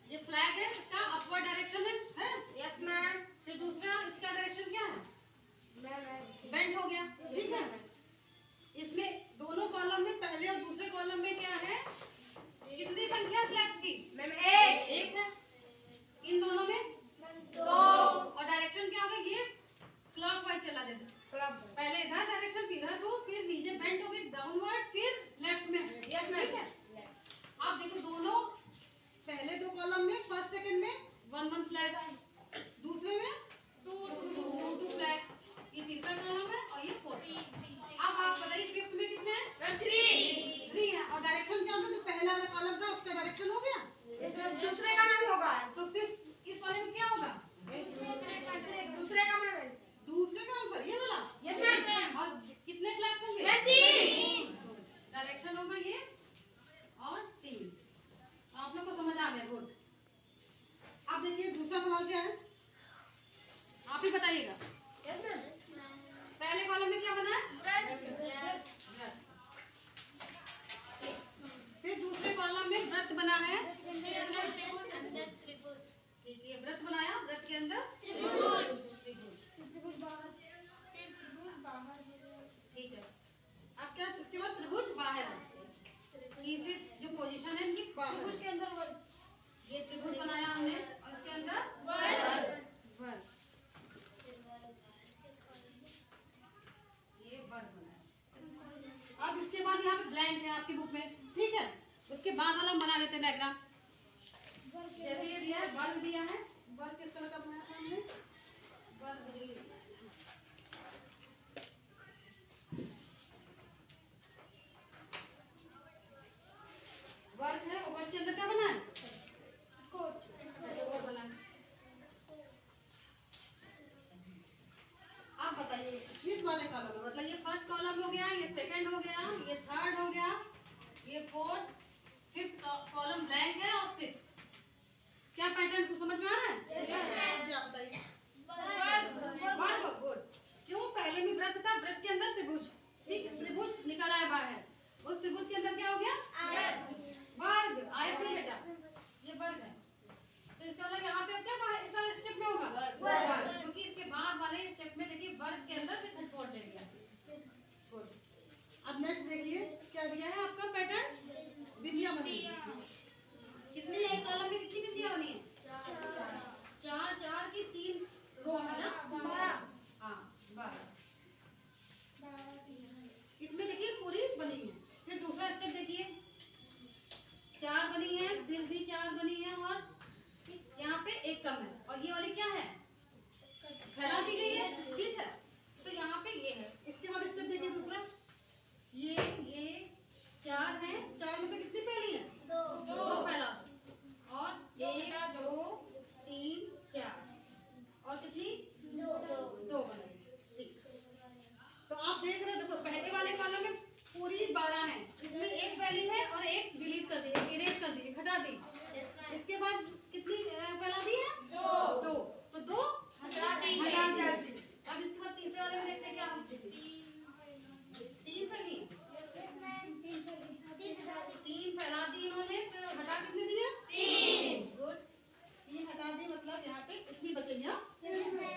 ये फ्लैग है, इसका अपवर्ड डायरेक्शन है? Yes ma'am. फिर दूसरा इसका डायरेक्शन क्या है? मैम बेंड हो गया, ठीक है। इसमें दोनों कॉलम में, पहले और दूसरे कॉलम में क्या है, कितनी संख्या है फ्लैग्स की? मैम एक है। इन दोनों में 2 और डायरेक्शन क्या होगा? ये क्लॉकवाइज चला देगा। पहले इधर डायरेक्शन, इधर को, फिर नीचे बेंड होगी डाउनवर्ड, फिर लेफ्ट में। Yes ma'am. ठीक है। आप देखो दोनों, पहले दो कॉलम में फर्स्ट सेकंड में 1 फ्लैग, दूसरे में 2 फ्लैग, ये तीसरा कॉलम है और ये फोर्थ। अब आप बताइए फिफ्थ में कितने हैं? मैम 3 है। और डायरेक्शन क्या होगा? जो पहला वाला कॉलम था उसका डायरेक्शन हो गया, दूसरे का मैम होगा। तो फिर इस वाले में क्या होगा? दूसरे का मैम। दूसरे का आंसर ये वाला। Yes ma'am. और कितने फ्लैग्स होंगे? 3 डायरेक्शन होगा ये और 3। आप लोग को समझ आ गया? गुड। अब देखिए दूसरा सवाल क्या है, आप ही बताइएगा। Yes ma'am. पहले कॉलम में क्या बना है? फिर दूसरे कॉलम में वृत्त बना है, ठीक है। वृत्त बनाया, वृत्त के अंदर ठीक है। अब क्या, उसके बाद त्रिभुज बाहर है। तीसरी जो पोजीशन है इनकी बाहर के अंदर ये त्रिभुज बनाया हमने और उसके अंदर वर्ग, ये वर्ग बनाया। अब इसके बाद यहाँ पे ब्लैंक है आपकी बुक में, ठीक है। उसके बाद वाला हम बना देते हैं डायग्राम। जैसे ये दिया है, वर्ग दिया है, वर्ग किस कलर का बनाया था हमने? वर्ग ग्रीन। वर्ग है, वर्ग के अंदर क्या बना है? कोट बना। आप बताइए इस वाले कॉलम में, मतलब ये फर्स्ट कॉलम हो गया, ये सेकंड हो गया, ये थर्ड हो गया, ये फोर्थ, फिफ्थ कॉलम ब्लैंक है और सिक्स्थ। क्या पैटर्न को समझ में आ रहा है? आप बताइए। वर्ग। गुड। क्यों? पहले में वृत्त था, वृत्त के अंदर त्रिभुज, ठीक। त्रिभुज निकल आया बाहर, उस त्रिभुज के अंदर क्या हो गया? वर्ग। आयत नहीं बेटा, ये वर्ग है। तो इसका मतलब यहाँ पे क्या बाहर इस वाले स्टेप में होगा? वर्ग। क्योंकि इसके बाद वाले स्टेप में देखिए वर्ग के अंदर फिर हेडफोर्ड ले लिया। गुड। अब नेक्स्ट देखिए क्या दिया है आपका पैटर्न, बिंदियां बनी है। कितनी है कॉलम में, कितनी बिंदियां बनी है? 4 की 3 रो है ना? 12। इसमें देखिए पूरी बनी है। फिर दूसरा स्टेप देखिए, 4 बनी है, फिर भी 4 बनी है और यहाँ पे एक कम है, और ये वाली क्या है? फैला दी गई है।